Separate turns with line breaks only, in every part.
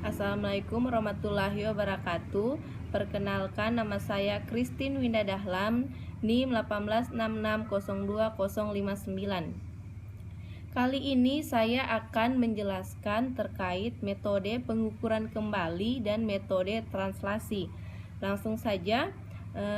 Assalamualaikum warahmatullahi wabarakatuh. Perkenalkan, nama saya Christine Winda Dahlam, NIM 186602059. Kali ini saya akan menjelaskan terkait metode pengukuran kembali dan metode translasi. Langsung saja.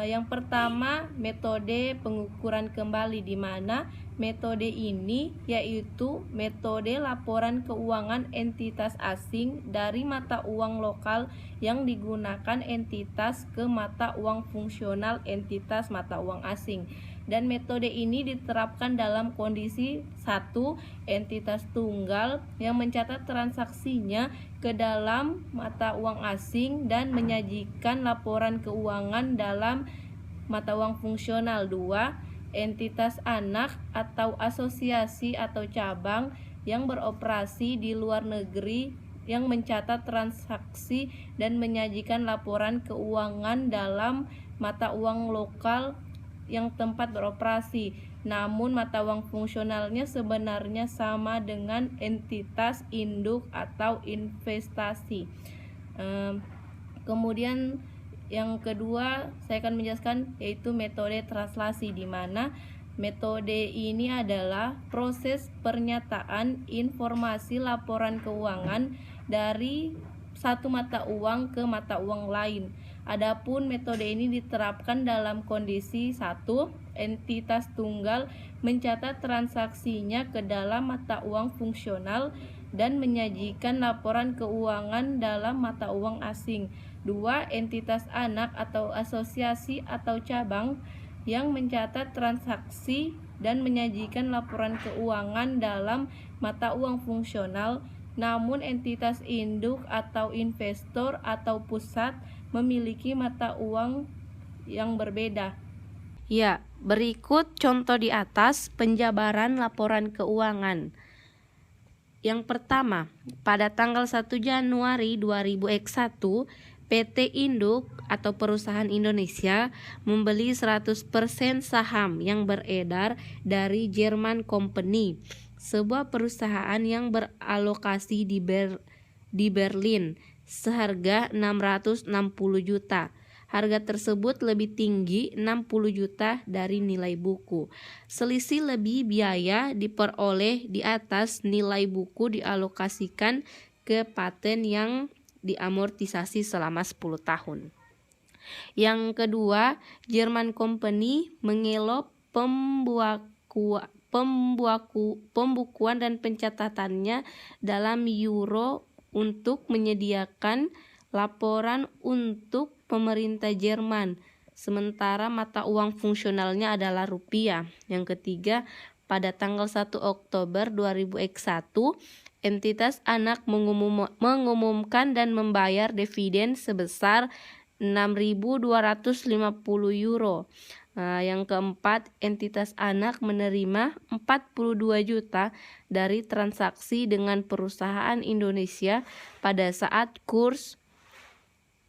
Yang pertama, metode pengukuran kembali, di mana metode ini yaitu metode laporan keuangan entitas asing dari mata uang lokal yang digunakan entitas ke mata uang fungsional entitas mata uang asing. Dan metode ini diterapkan dalam kondisi 1. Entitas tunggal yang mencatat transaksinya ke dalam mata uang asing dan menyajikan laporan keuangan dalam mata uang fungsional. 2. Entitas anak atau asosiasi atau cabang yang beroperasi di luar negeri yang mencatat transaksi dan menyajikan laporan keuangan dalam mata uang lokal yang tempat beroperasi, namun mata uang fungsionalnya sebenarnya sama dengan entitas induk atau investasi. Kemudian yang kedua saya akan menjelaskan yaitu metode translasi, di mana metode ini adalah proses pernyataan informasi laporan keuangan dari satu mata uang ke mata uang lain. Adapun metode ini diterapkan dalam kondisi 1. Entitas tunggal mencatat transaksinya ke dalam mata uang fungsional dan menyajikan laporan keuangan dalam mata uang asing. 2. Entitas anak atau asosiasi atau cabang yang mencatat transaksi dan menyajikan laporan keuangan dalam mata uang fungsional, namun entitas induk atau investor atau pusat memiliki mata uang yang berbeda. Ya, berikut contoh di atas penjabaran laporan keuangan. Yang pertama, pada tanggal 1 Januari 2001, PT Induk atau Perusahaan Indonesia membeli 100% saham yang beredar dari German Company, sebuah perusahaan yang beralokasi di Berlin, seharga 660 juta. Harga tersebut lebih tinggi 60 juta dari nilai buku. Selisih lebih biaya diperoleh di atas nilai buku dialokasikan ke paten yang diamortisasi selama 10 tahun. Yang kedua, German Company mengelok pembukuan dan pencatatannya dalam euro untuk menyediakan laporan untuk pemerintah Jerman, sementara mata uang fungsionalnya adalah rupiah. Yang ketiga, pada tanggal 1 Oktober 2001, entitas anak mengumumkan dan membayar dividen sebesar 6.250 euro. Yang keempat, entitas anak menerima 42 juta dari transaksi dengan perusahaan Indonesia pada saat kurs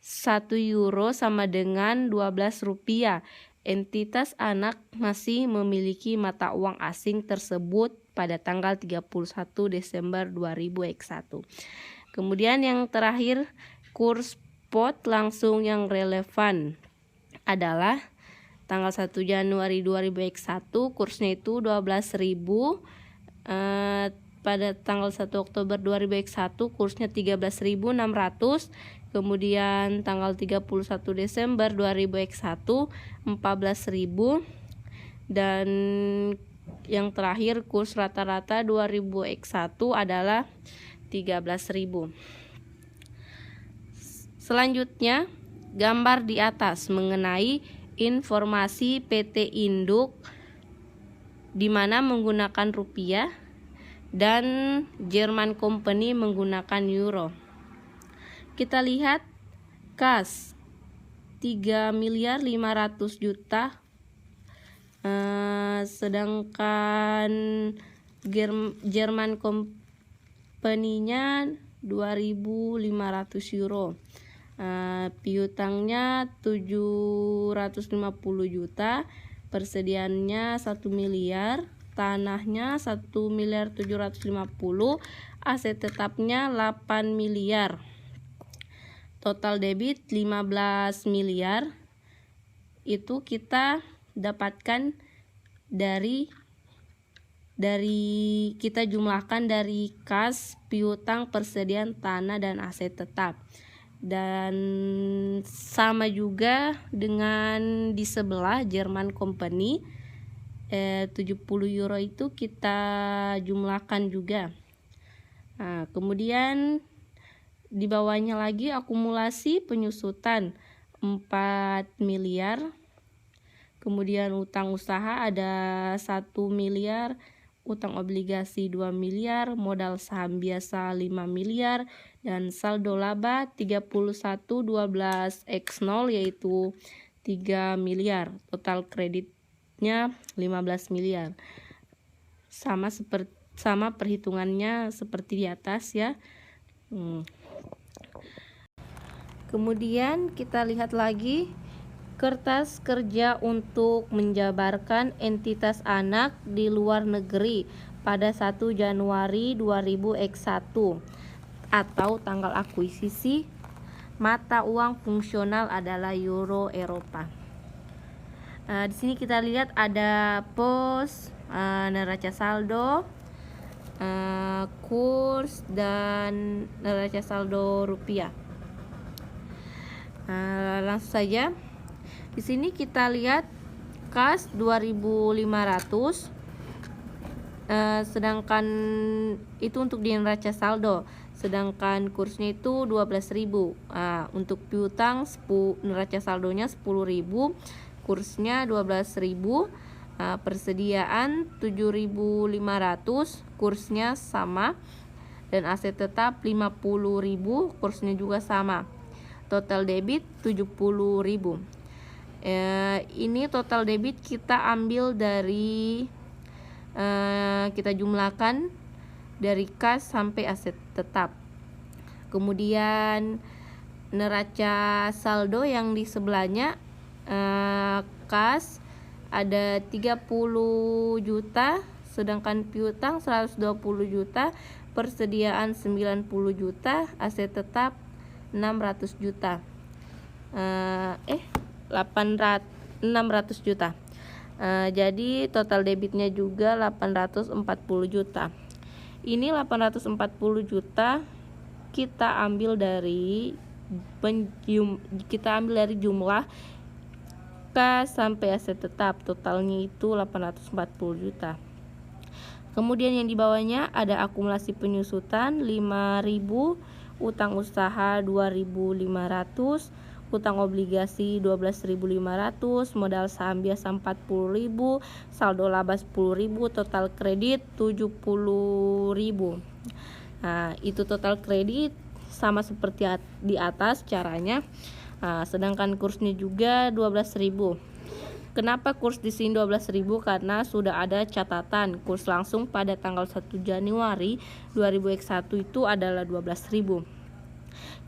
1 euro sama dengan 12 rupiah. Entitas anak masih memiliki mata uang asing tersebut pada tanggal 31 Desember 2001. Kemudian yang terakhir, kurs spot langsung yang relevan adalah tanggal 1 Januari 2001, kursnya itu 12.000. Pada tanggal 1 Oktober 2001 kursnya 13.600. Kemudian tanggal 31 Desember 2001 14.000, dan yang terakhir kurs rata-rata 2001 adalah 13.000. Selanjutnya, gambar di atas mengenai informasi PT Induk di mana menggunakan rupiah dan German Company menggunakan euro. Kita lihat kas 3.500.000.000, sedangkan German Company-nya 2.500 euro. Piutangnya 750 juta, persediaannya 1 miliar, tanahnya 1.750.000.000, aset tetapnya 8 miliar. total debit 15 miliar itu kita dapatkan dari kita jumlahkan dari kas, piutang, persediaan tanah dan aset tetap. Dan sama juga dengan di sebelah Jerman Company 70 euro itu kita jumlahkan juga. Nah, kemudian di bawahnya lagi akumulasi penyusutan 4 miliar. Kemudian utang usaha ada 1 miliar, utang obligasi 2 miliar, modal saham biasa 5 miliar, dan saldo laba 31/12/0 yaitu 3 miliar. Total kreditnya 15 miliar. Sama perhitungannya seperti di atas ya. Kemudian kita lihat lagi kertas kerja untuk menjabarkan entitas anak di luar negeri pada 1 Januari 2001 atau tanggal akuisisi mata uang fungsional adalah euro Eropa. Di sini kita lihat ada pos, neraca saldo, kurs, dan neraca saldo rupiah. Langsung saja. Di sini kita lihat kas 2.500, sedangkan itu untuk di neraca saldo, sedangkan kursnya itu 12.000. Untuk piutang neraca saldonya 10.000, kursnya 12.000. Persediaan 7.500, kursnya sama, dan aset tetap 50.000, kursnya juga sama. Total debit 70.000. Ini total debit kita ambil dari kita jumlahkan dari kas sampai aset tetap. Kemudian neraca saldo yang di sebelahnya, kas ada 30 juta, sedangkan piutang 120 juta, persediaan 90 juta, aset tetap 600 juta. 600 juta. Jadi total debitnya juga 840 juta. Ini 840 juta kita ambil dari jumlah kas sampai aset tetap, totalnya itu 840 juta. Kemudian yang di bawahnya ada akumulasi penyusutan 5.000, utang usaha 2.500, utang obligasi 12.500, modal saham biasa 40.000, saldo laba 10.000, total kredit 70.000. Itu total kredit sama seperti di atas caranya. Sedangkan kursnya juga 12.000. Kenapa kurs di sini 12.000? Karena sudah ada catatan kurs langsung pada tanggal 1 Januari 2001 itu adalah 12.000.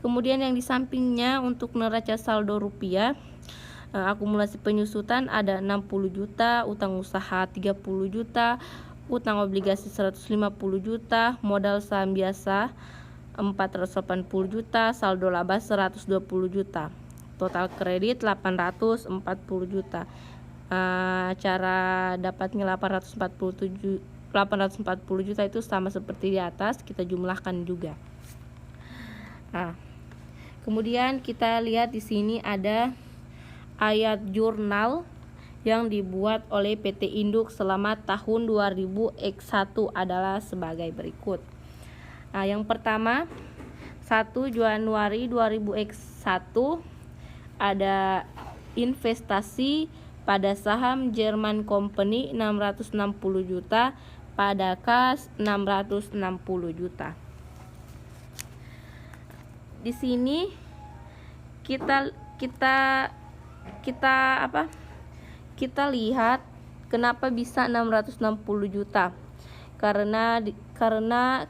Kemudian yang di sampingnya untuk neraca saldo rupiah, akumulasi penyusutan ada 60 juta, utang usaha 30 juta, utang obligasi 150 juta, modal saham biasa 480 juta, saldo laba 120 juta. Total kredit 840 juta. Cara dapatnya 840 juta itu sama seperti di atas, kita jumlahkan juga. Kemudian kita lihat di sini ada ayat jurnal yang dibuat oleh PT Induk selama tahun 2001 adalah sebagai berikut. Yang pertama, 1 Januari 2001 ada investasi pada saham Jerman Company 660 juta, pada kas 660 juta. Di sini kita lihat kenapa bisa 660 juta. Karena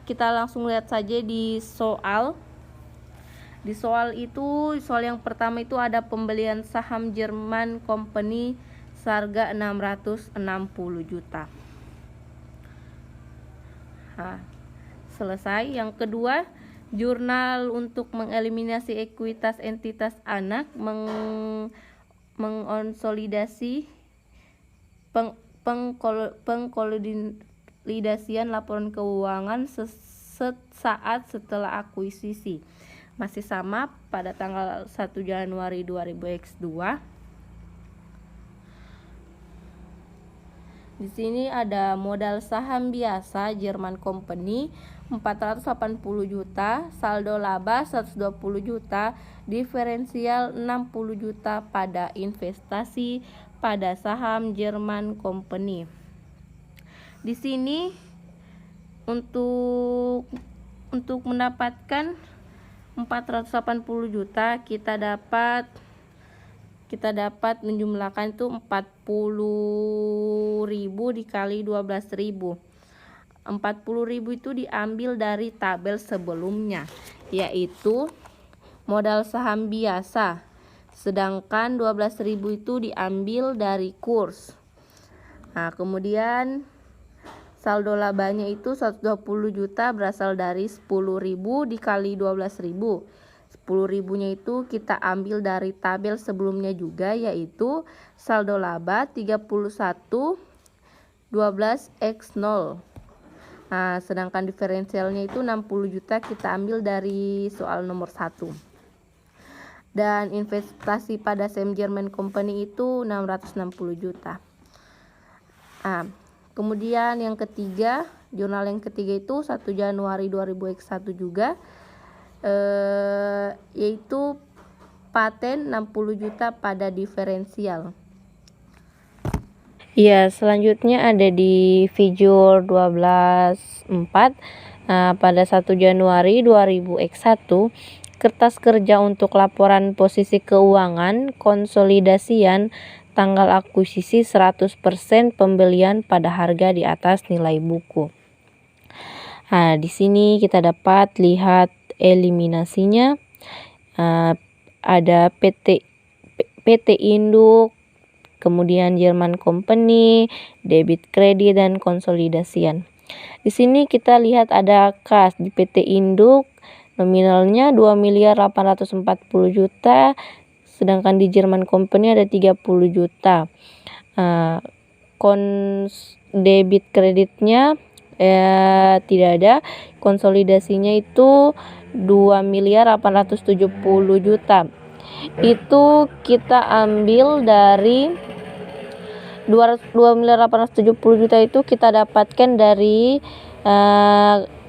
kita langsung lihat saja di soal. Di soal yang pertama itu ada pembelian saham Jerman Company seharga 660 juta. Selesai. Yang kedua, Jurnal untuk mengeliminasi ekuitas entitas anak, mengonsolidasi pengkonsolidasian laporan keuangan sesaat setelah akuisisi. Masih sama pada tanggal 1 Januari 2000X2. Di sini ada modal saham biasa Jerman Company 480 juta, saldo laba 120 juta, diferensial 60 juta pada investasi pada saham Jerman Company. Di sini untuk mendapatkan 480 juta kita dapat menjumlahkan itu 40.000 dikali 12.000. 40.000 itu diambil dari tabel sebelumnya, yaitu modal saham biasa, sedangkan 12.000 itu diambil dari kurs. Nah, kemudian saldo labanya itu 120 juta berasal dari 10.000 dikali 12.000. 10.000-nya itu kita ambil dari tabel sebelumnya juga, yaitu saldo laba 31 12x0. Nah, sedangkan diferensialnya itu 60 juta kita ambil dari soal nomor 1. Dan investasi pada saham Jerman Company itu 660 juta. Nah, kemudian yang ketiga, jurnal yang ketiga itu 1 Januari 2001 juga, yaitu paten 60 juta pada diferensial. Ya, selanjutnya ada di figure 12.4. Pada 1 Januari 2000X1, kertas kerja untuk laporan posisi keuangan, konsolidasian, tanggal akuisisi 100% pembelian pada harga di atas nilai buku. Nah, di sini kita dapat lihat eliminasinya. Ada PT Induk, kemudian Jerman Company, debit kredit dan konsolidasian. Di sini kita lihat ada kas di PT Induk nominalnya 2.840 juta, sedangkan di Jerman Company ada 30 juta. Debit kreditnya tidak ada, konsolidasinya itu 2.870 juta. Itu kita ambil dari 2.870 juta itu kita dapatkan dari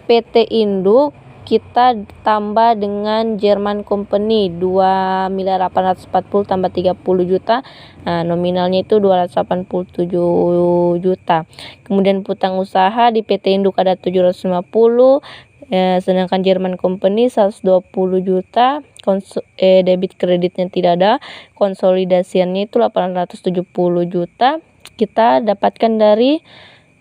PT Induk, kita tambah dengan Jerman Company 2.840 tambah 30 juta. Nominalnya itu 287 juta. Kemudian utang usaha di PT Induk ada 750, sedangkan Jerman Company 120 juta. Debit kreditnya tidak ada, konsolidasiannya itu 870 juta. Kita dapatkan dari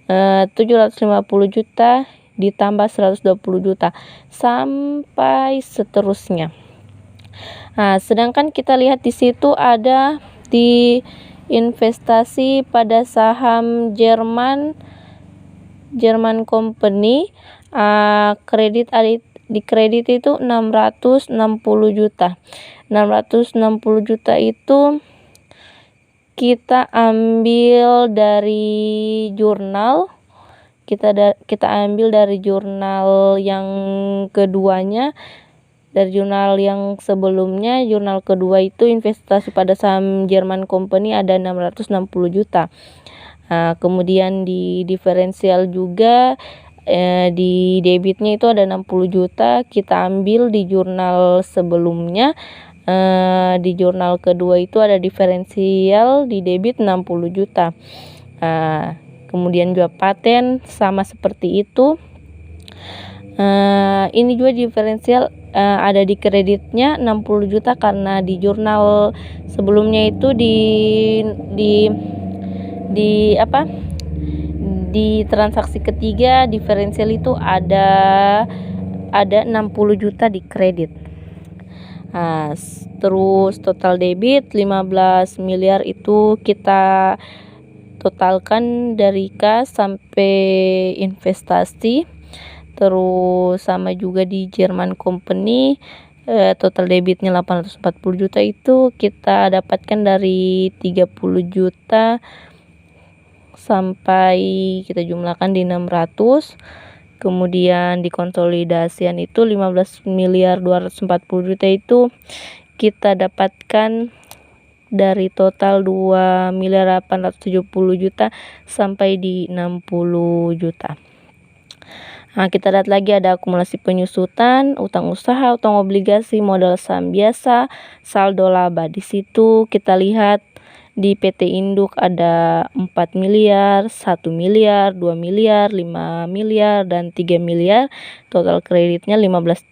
750 juta ditambah 120 juta sampai seterusnya. Nah, sedangkan kita lihat di situ ada di investasi pada saham Jerman Company, kredit di kredit itu 660 juta. 660 juta itu kita ambil dari jurnal. Kita ambil dari jurnal yang keduanya. Dari jurnal yang sebelumnya, jurnal kedua itu investasi pada saham Jerman Company ada 660 juta. Kemudian di diferensial juga di debitnya itu ada 60 juta, kita ambil di jurnal sebelumnya. Di jurnal kedua itu ada diferensial di debit 60 juta. Kemudian juga paten sama seperti itu. Ini juga diferensial ada di kreditnya 60 juta karena di jurnal sebelumnya itu di transaksi ketiga diferensial itu ada 60 juta di kredit. Terus total debit 15 miliar itu kita totalkan dari kas sampai investasi. Terus sama juga di Jerman Company, total debitnya 840 juta itu kita dapatkan dari 30 juta sampai kita jumlahkan di 600. Kemudian di konsolidasian itu 15.240 juta itu kita dapatkan dari total 2.870 juta sampai di 60 juta. Nah, kita lihat lagi ada akumulasi penyusutan, utang usaha, utang obligasi, modal saham biasa, saldo laba. Di situ kita lihat di PT Induk ada 4 miliar, 1 miliar, 2 miliar, 5 miliar, dan 3 miliar. Total kreditnya 15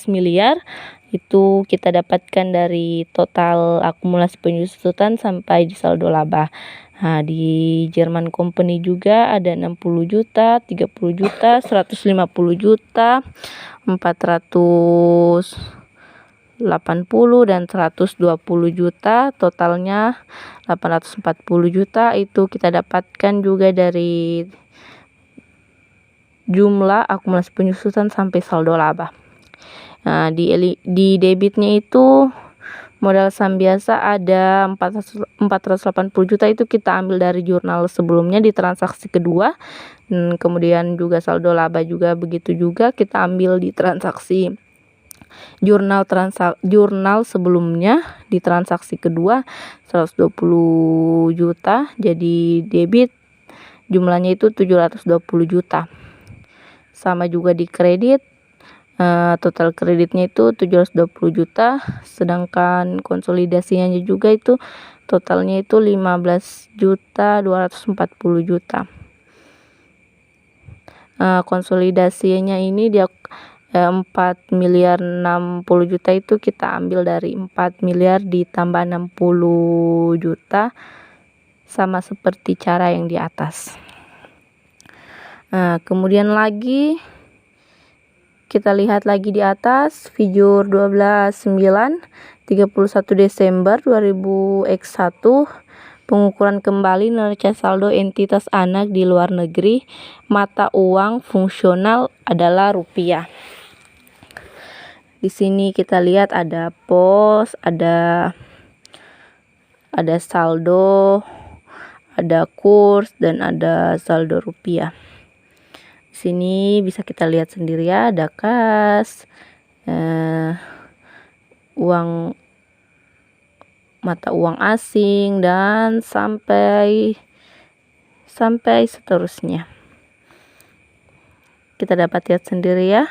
miliar. Itu kita dapatkan dari total akumulasi penyusutan sampai di saldo laba. Nah, di Jerman Company juga ada 60 juta, 30 juta, 150 juta, 480 dan 120 juta. Totalnya 840 juta. Itu kita dapatkan juga dari jumlah akumulasi penyusutan sampai saldo laba. Nah, di debitnya itu modal saham biasa ada 480 juta, itu kita ambil dari jurnal sebelumnya di transaksi kedua. Kemudian juga saldo laba juga begitu juga kita ambil di transaksi jurnal sebelumnya di transaksi kedua 120 juta. Jadi debit jumlahnya itu 720 juta. Sama juga di kredit, total kreditnya itu 720 juta, sedangkan konsolidasinya juga itu totalnya itu 15.240 juta. Konsolidasinya ini dia 4 miliar 60 juta, itu kita ambil dari 4 miliar ditambah 60 juta, sama seperti cara yang di atas. Kemudian lagi kita lihat lagi di atas figure 12.9 31 Desember 2001, pengukuran kembali neraca saldo entitas anak di luar negeri, mata uang fungsional adalah rupiah. Di sini kita lihat ada pos, ada saldo, ada kurs, dan ada saldo rupiah. Di sini bisa kita lihat sendiri ya, ada kas, uang mata uang asing, dan sampai seterusnya. Kita dapat lihat sendiri ya.